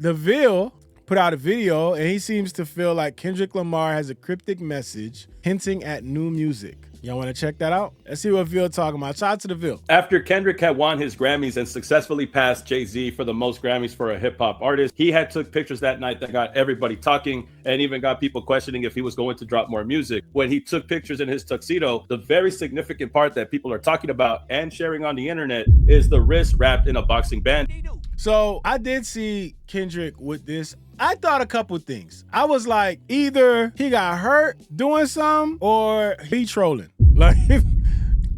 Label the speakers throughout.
Speaker 1: DeVille put out a video, and he seems to feel like Kendrick Lamar has a cryptic message hinting at new music. Y'all want to check that out? Let's see what Ville talking about. Shout out to DeVille.
Speaker 2: After Kendrick had won his Grammys and successfully passed Jay-Z for the most Grammys for a hip-hop artist, he had took pictures that night that got everybody talking and even got people questioning if he was going to drop more music. When he took pictures in his tuxedo, the very significant part that people are talking about and sharing on the internet is the wrist wrapped in a boxing band.
Speaker 1: So I did see Kendrick with this. I thought a couple things. I was like, either he got hurt doing something or he trolling. Like,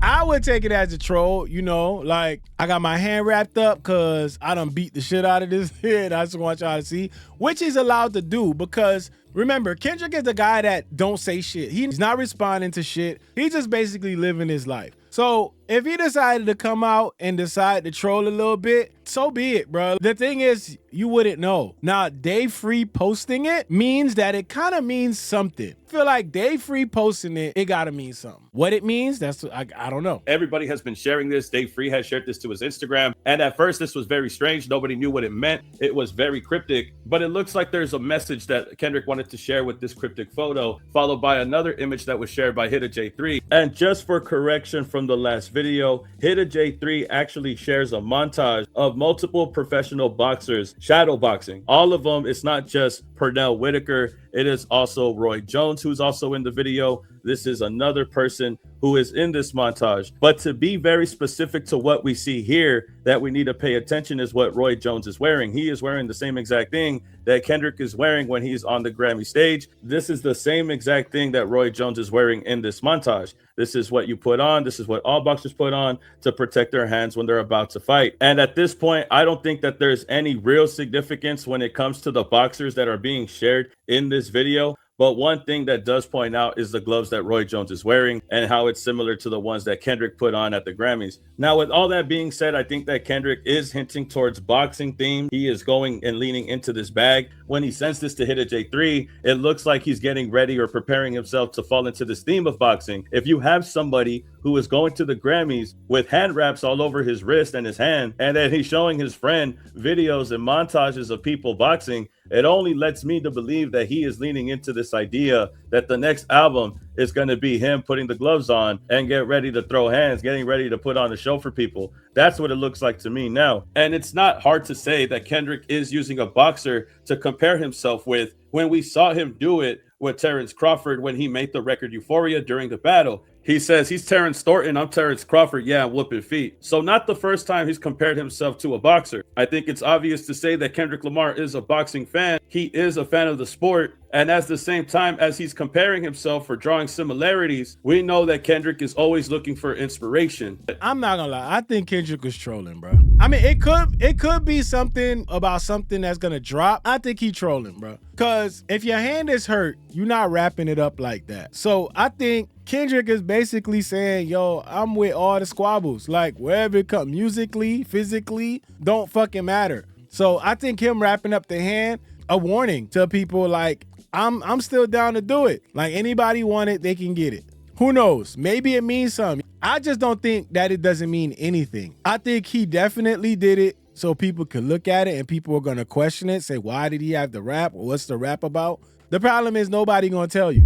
Speaker 1: I would take it as a troll, you know, like I got my hand wrapped up because I done beat the shit out of this head. I just want y'all to see, which he's allowed to do because remember, Kendrick is the guy that don't say shit. He's not responding to shit. He's just basically living his life. So if he decided to come out and decide to troll a little bit, so be it, bro. The thing is, you wouldn't know. Now, Dave Free posting it means that it kind of means something. I feel like Dave Free posting it, it gotta mean something. What it means, that's I don't know.
Speaker 2: Everybody has been sharing this. Dave Free has shared this to his Instagram. And at first, this was very strange. Nobody knew what it meant. It was very cryptic. But it looks like there's a message that Kendrick wanted to share with this cryptic photo, followed by another image that was shared by whther. And just for correction from the last video, whther actually shares a montage of multiple professional boxers shadow boxing. All of them. It's not just Pernell Whitaker. It is also Roy Jones, who's also in the video. This is another person who is in this montage. But to be very specific to what we see here that we need to pay attention is what Roy Jones is wearing. He is wearing the same exact thing that Kendrick is wearing when he's on the Grammy stage. This is the same exact thing that Roy Jones is wearing in this montage. This is what you put on. This is what all boxers put on to protect their hands when they're about to fight. And at this point, I don't think that there's any real significance when it comes to the boxers that are being shared in this video. But one thing that does point out is the gloves that Roy Jones is wearing and how it's similar to the ones that Kendrick put on at the Grammys. Now, with all that being said, I think that Kendrick is hinting towards boxing theme. He is going and leaning into this bag. When he sends this to whther, it looks like he's getting ready or preparing himself to fall into this theme of boxing. If you have somebody who is going to the Grammys with hand wraps all over his wrist and his hand, and then he's showing his friend videos and montages of people boxing, it only lets me to believe that he is leaning into this idea that the next album is going to be him putting the gloves on and get ready to throw hands, getting ready to put on a show for people. That's what it looks like to me now. And it's not hard to say that Kendrick is using a boxer to compare himself with when we saw him do it with Terrence Crawford when he made the record Euphoria during the battle. He says he's Terrence Thornton, I'm Terrence Crawford, yeah, I'm whooping feet. So not the first time he's compared himself to a boxer. I think it's obvious to say that Kendrick Lamar is a boxing fan. He is a fan of the sport. And at the same time as he's comparing himself for drawing similarities, we know that Kendrick is always looking for inspiration.
Speaker 1: I'm not gonna lie, I think Kendrick was trolling, bro. I mean, it could be something about something that's gonna drop. I think he trolling, bro. Cause if your hand is hurt, you're not wrapping it up like that. So I think Kendrick is basically saying, yo, I'm with all the squabbles. Like wherever it comes, musically, physically, don't fucking matter. So I think him wrapping up the hand, a warning to people like, I'm still down to do it. Like anybody want it, they can get it. Who knows? Maybe it means something. I just don't think that it doesn't mean anything. I think he definitely did it so people could look at it and people are going to question it, say, why did he have the rap? Or what's the rap about? The problem is nobody going to tell you.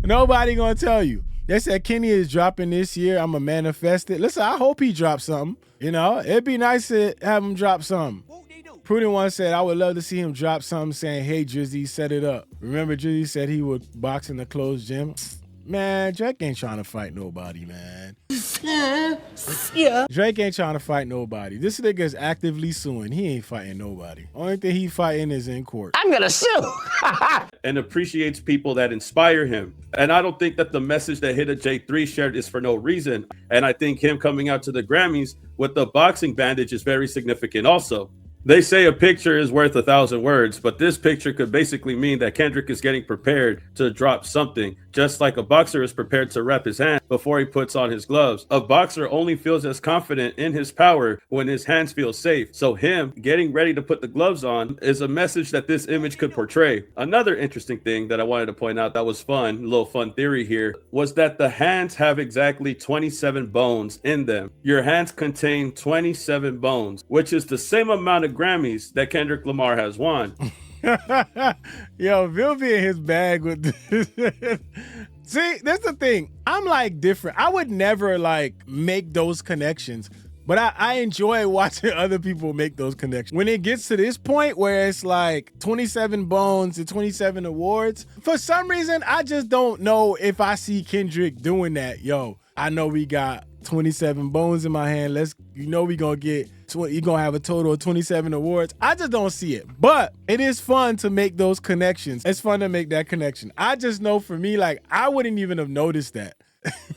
Speaker 1: Nobody going to tell you. They said Kenny is dropping this year. I'm going to manifest it. Listen, I hope he drops something. You know, it'd be nice to have him drop something. Prudent One said, I would love to see him drop something saying, hey, Drizzy, set it up. Remember, Drizzy said he would box in the closed gym? Man, Drake ain't trying to fight nobody, man. Yeah. Drake ain't trying to fight nobody. This nigga is actively suing. He ain't fighting nobody. Only thing he fighting is in court.
Speaker 3: I'm gonna sue.
Speaker 2: And appreciates people that inspire him. And I don't think that the message that whther shared is for no reason. And I think him coming out to the Grammys with the boxing bandage is very significant also. They say a picture is worth 1,000 words, but this picture could basically mean that Kendrick is getting prepared to drop something, just like a boxer is prepared to wrap his hand. before he puts on his gloves. A boxer only feels as confident in his power when his hands feel safe. So him getting ready to put the gloves on is a message that this image could portray. Another interesting thing that I wanted to point out that was fun, a little fun theory here, was that the hands have exactly 27 bones in them. Your hands contain 27 bones, which is the same amount of Grammys that Kendrick Lamar has won.
Speaker 1: Yo, Bill be in his bag with this. See, that's the thing. I'm like different. I would never like make those connections, but I enjoy watching other people make those connections. When it gets to this point where it's like 27 bones and 27 awards, for some reason, I just don't know if I see Kendrick doing that. Yo, I know we got 27 bones in my hand. We gonna get, you're gonna have a total of 27 awards. I just don't see it. But it is fun to make those connections. It's fun to make that connection. I just know for me, like, I wouldn't even have noticed that.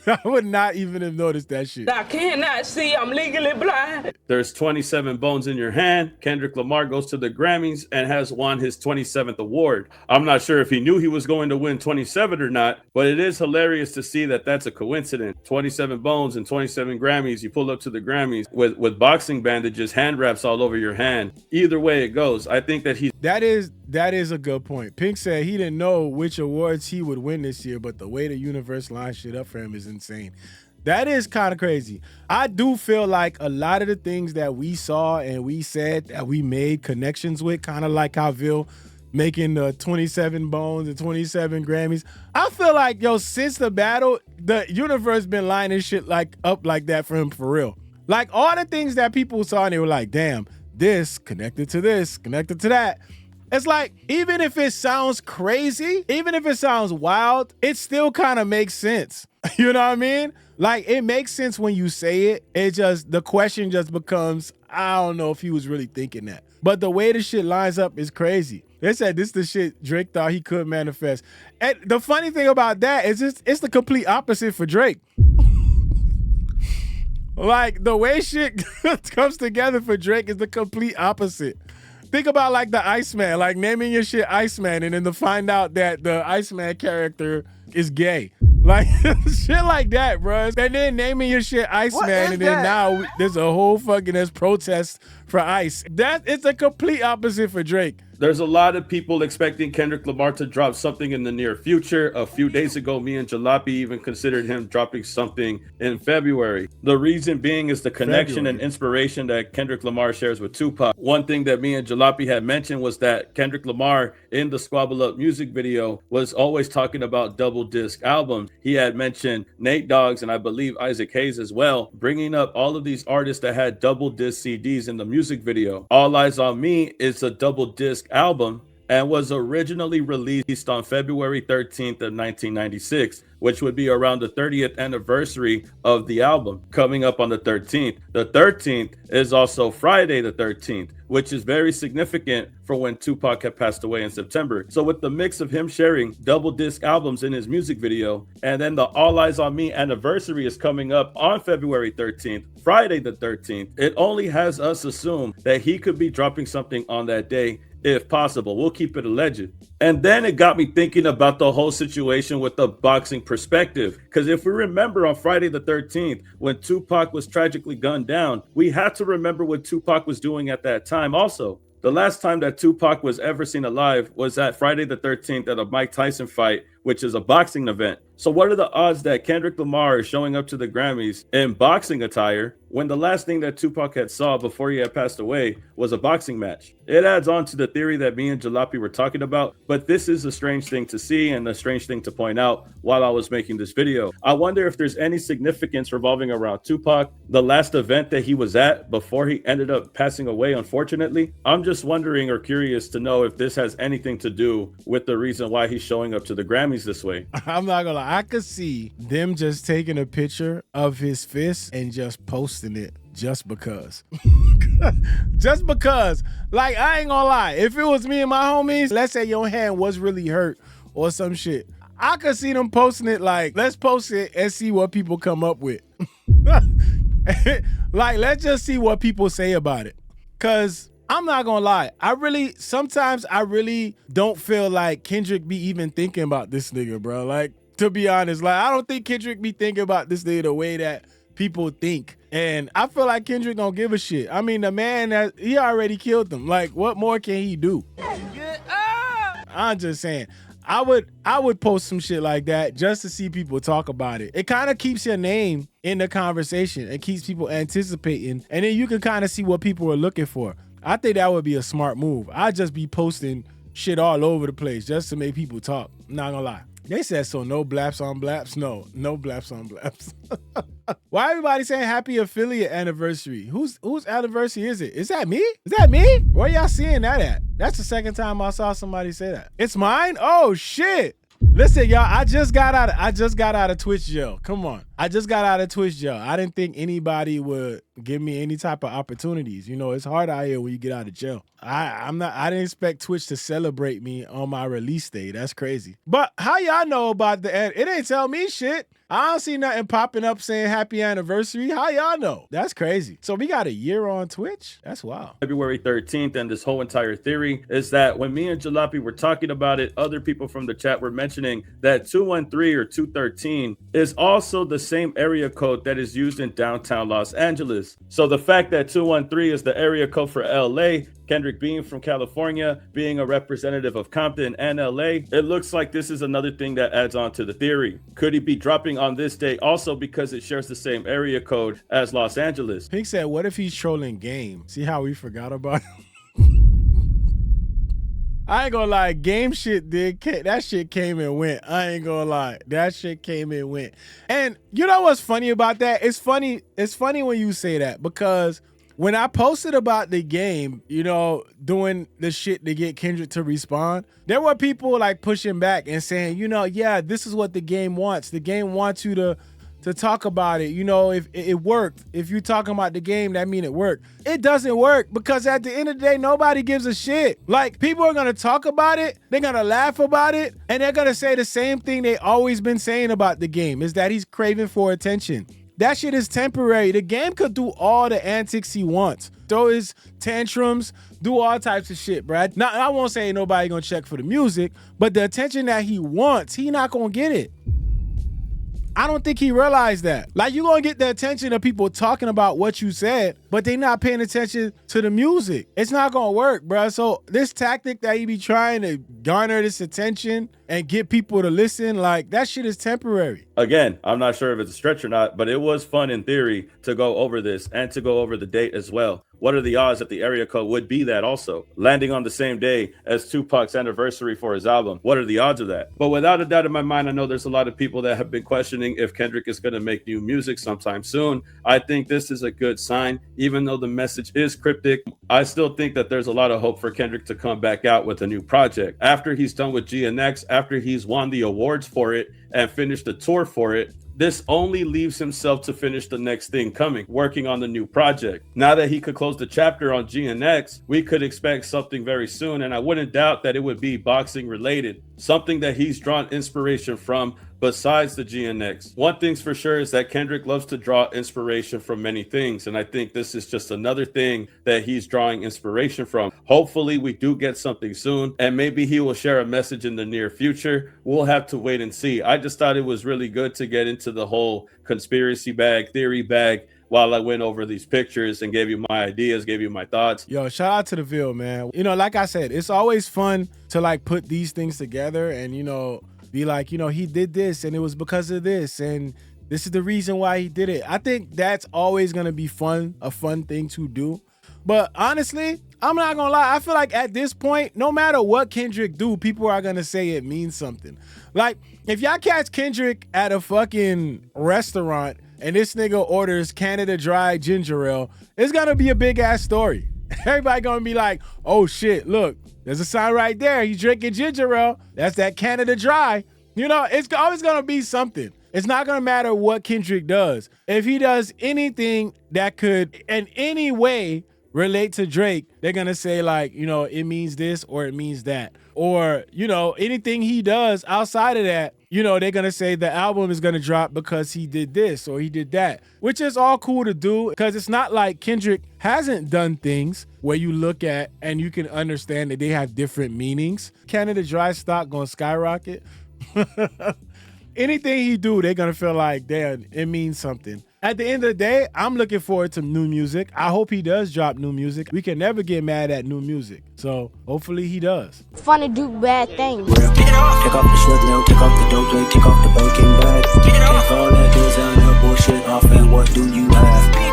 Speaker 1: I would not even have noticed that shit.
Speaker 3: I cannot see. I'm legally blind.
Speaker 2: There's 27 bones in your hand. Kendrick Lamar goes to the Grammys and has won his 27th award. I'm not sure if he knew he was going to win 27 or not, but it is hilarious to see that that's a coincidence. 27 bones and 27 Grammys. You pull up to the Grammys with boxing bandages, hand wraps all over your hand. Either way it goes, I think that
Speaker 1: that is a good point. Pink said he didn't know which awards he would win this year, but the way the universe lines shit up for him is insane. That is kind of crazy. I do feel like a lot of the things that we saw and we said that we made connections with, kind of like how Vil making the 27 bones and 27 Grammys. I feel like, yo, since the battle, the universe been lining shit like up like that for him for real. Like all the things that people saw and they were like, damn, this connected to this, connected to that. It's like, even if it sounds crazy, even if it sounds wild, it still kind of makes sense. You know what I mean? Like, it makes sense when you say it. The question just becomes, I don't know if he was really thinking that. But the way the shit lines up is crazy. They said this is the shit Drake thought he could manifest. And the funny thing about that is it's the complete opposite for Drake. Like, the way shit comes together for Drake is the complete opposite. Think about like the Iceman, like naming your shit Iceman and then to find out that the Iceman character is gay. Like shit like that, bro. And then naming your shit Iceman and then now there's a whole there's protests for Ice. It's a complete opposite for Drake.
Speaker 2: There's a lot of people expecting Kendrick Lamar to drop something in the near future. A few days ago, me and Jalopy even considered him dropping something in February. The reason being is the connection and inspiration that Kendrick Lamar shares with Tupac. One thing that me and Jalopy had mentioned was that Kendrick Lamar in the Squabble Up music video was always talking about double disc albums. He had mentioned Nate Dogg and I believe Isaac Hayes as well, bringing up all of these artists that had double disc CDs in the music video. All Eyes on Me is a double disc album and was originally released on February 13th of 1996, which would be around the 30th anniversary of the album coming up on the 13th. The 13th is also Friday the 13th, which is very significant for when Tupac had passed away in September. So with the mix of him sharing double disc albums in his music video, and then the All Eyes on Me anniversary is coming up on February 13th, Friday the 13th, it only has us assume that he could be dropping something on that day, if possible. We'll keep it alleged. And then it got me thinking about the whole situation with the boxing perspective. Because if we remember on Friday the 13th, when Tupac was tragically gunned down, we had to remember what Tupac was doing at that time also. The last time that Tupac was ever seen alive was at Friday the 13th at a Mike Tyson fight, which is a boxing event. So what are the odds that Kendrick Lamar is showing up to the Grammys in boxing attire when the last thing that Tupac had saw before he had passed away was a boxing match? It adds on to the theory that me and Jalopy were talking about, but this is a strange thing to see and a strange thing to point out while I was making this video. I wonder if there's any significance revolving around Tupac, the last event that he was at before he ended up passing away, unfortunately. I'm just wondering or curious to know if this has anything to do with the reason why he's showing up to the Grammys this way.
Speaker 1: I'm not gonna lie, I could see them just taking a picture of his fist and just posting it just because. Just because. Like, I ain't gonna lie, if it was me and my homies, let's say your hand was really hurt or some shit, I could see them posting it like, let's post it and see what people come up with. Like, let's just see what people say about it. Cause I'm not gonna lie, sometimes I really don't feel like Kendrick be even thinking about this nigga, bro. Like, to be honest. Like, I don't think Kendrick be thinking about this thing the way that people think. And I feel like Kendrick don't give a shit. I mean, the man, he already killed them. Like, what more can he do? I'm just saying. I would post some shit like that just to see people talk about it. It kind of keeps your name in the conversation. It keeps people anticipating. And then you can kind of see what people are looking for. I think that would be a smart move. I'd just be posting shit all over the place just to make people talk. Not gonna lie. They said so, no blaps on blaps. No blaps on blaps. Why everybody saying happy affiliate anniversary? Whose anniversary is it? Is that me? Is that me? Where y'all seeing that at? That's the second time I saw somebody say that. It's mine? Oh shit. Listen, y'all, I just got out of Twitch jail. Come on. I just got out of Twitch jail. I didn't think anybody would give me any type of opportunities. You know, it's hard out here when you get out of jail. I didn't expect Twitch to celebrate me on my release day. That's crazy. But how y'all know about it ain't tell me shit. I don't see nothing popping up saying happy anniversary. How y'all know? That's crazy. So we got a year on Twitch? That's wild.
Speaker 2: February 13th, and this whole entire theory is that when me and Jalopy were talking about it, other people from the chat were mentioning that 213 or 213 is also the same area code that is used in downtown Los Angeles. So the fact that 213 is the area code for LA, Kendrick being from California, being a representative of Compton and LA, it looks like this is another thing that adds on to the theory. Could he be dropping on this day also because it shares the same area code as Los Angeles?
Speaker 1: Pink said, what if he's trolling Game? See how we forgot about him? I ain't gonna lie, Game shit that shit came and went. I ain't gonna lie, that shit came and went. And you know what's funny about that? It's funny when you say that, because when I posted about the Game, you know, doing the shit to get Kendrick to respond, there were people like pushing back and saying, you know, yeah, this is what the Game wants. The Game wants you to talk about it. You know, if it worked, if you're talking about the Game, that mean it worked. It doesn't work, because at the end of the day, nobody gives a shit. Like, people are gonna talk about it, they're gonna laugh about it, and they're gonna say the same thing they always been saying about the Game, is that he's craving for attention. That shit is temporary. The Game could do all the antics he wants. Throw his tantrums, do all types of shit, Brad. Now, I won't say nobody gonna check for the music, but the attention that he wants, he not gonna get it. I don't think he realized that. Like, you gonna get the attention of people talking about what you said, but they not paying attention to the music. It's not gonna work, bro. So this tactic that he be trying to garner this attention and get people to listen, like, that shit is temporary.
Speaker 2: Again, I'm not sure if it's a stretch or not, but it was fun in theory to go over this and to go over the date as well. What are the odds that the area code would be that also? Landing on the same day as Tupac's anniversary for his album. What are the odds of that? But without a doubt in my mind, I know there's a lot of people that have been questioning if Kendrick is going to make new music sometime soon. I think this is a good sign. Even though the message is cryptic, I still think that there's a lot of hope for Kendrick to come back out with a new project. After he's done with GNX, after he's won the awards for it and finished the tour for it, this only leaves himself to finish the next thing coming, working on the new project. Now that he could close the chapter on GNX, we could expect something very soon, and I wouldn't doubt that it would be boxing related, something that he's drawn inspiration from besides the GNX. One thing's for sure is that Kendrick loves to draw inspiration from many things, and I think this is just another thing that he's drawing inspiration from. Hopefully we do get something soon, and maybe he will share a message in the near future. We'll have to wait and see. I just thought it was really good to get into the whole conspiracy bag, theory bag, while I went over these pictures and gave you my ideas, gave you my thoughts.
Speaker 1: Yo, shout out to the Ville, man. You know, like I said, it's always fun to like put these things together and, you know, be like, you know, he did this and it was because of this and this is the reason why he did it. I think that's always gonna be fun, a fun thing to do. But honestly, I'm not gonna lie, I feel like at this point, no matter what Kendrick do, people are gonna say it means something. Like, if y'all catch Kendrick at a fucking restaurant and this nigga orders Canada Dry ginger ale, it's gonna be a big ass story. Everybody gonna be like, oh shit, look, there's a sign right there. He's drinking ginger ale. That's that Canada Dry. You know, it's always gonna be something. It's not gonna matter what Kendrick does. If he does anything that could in any way relate to Drake, they're gonna say like, you know, it means this or it means that. Or, you know, anything he does outside of that, you know, they're gonna say the album is gonna drop because he did this or he did that, which is all cool to do because it's not like Kendrick hasn't done things where you look at and you can understand that they have different meanings. Canada Dry stock gonna skyrocket. anything he do, they're gonna feel like, damn, it means something. At the end of the day, I'm looking forward to new music. I hope he does drop new music. We can never get mad at new music. So hopefully he does.
Speaker 4: It's fun to do bad things.
Speaker 5: Take off the sweat, take off the dope, take off the Birkin bag. Take all that designer bullshit off, and what do you have?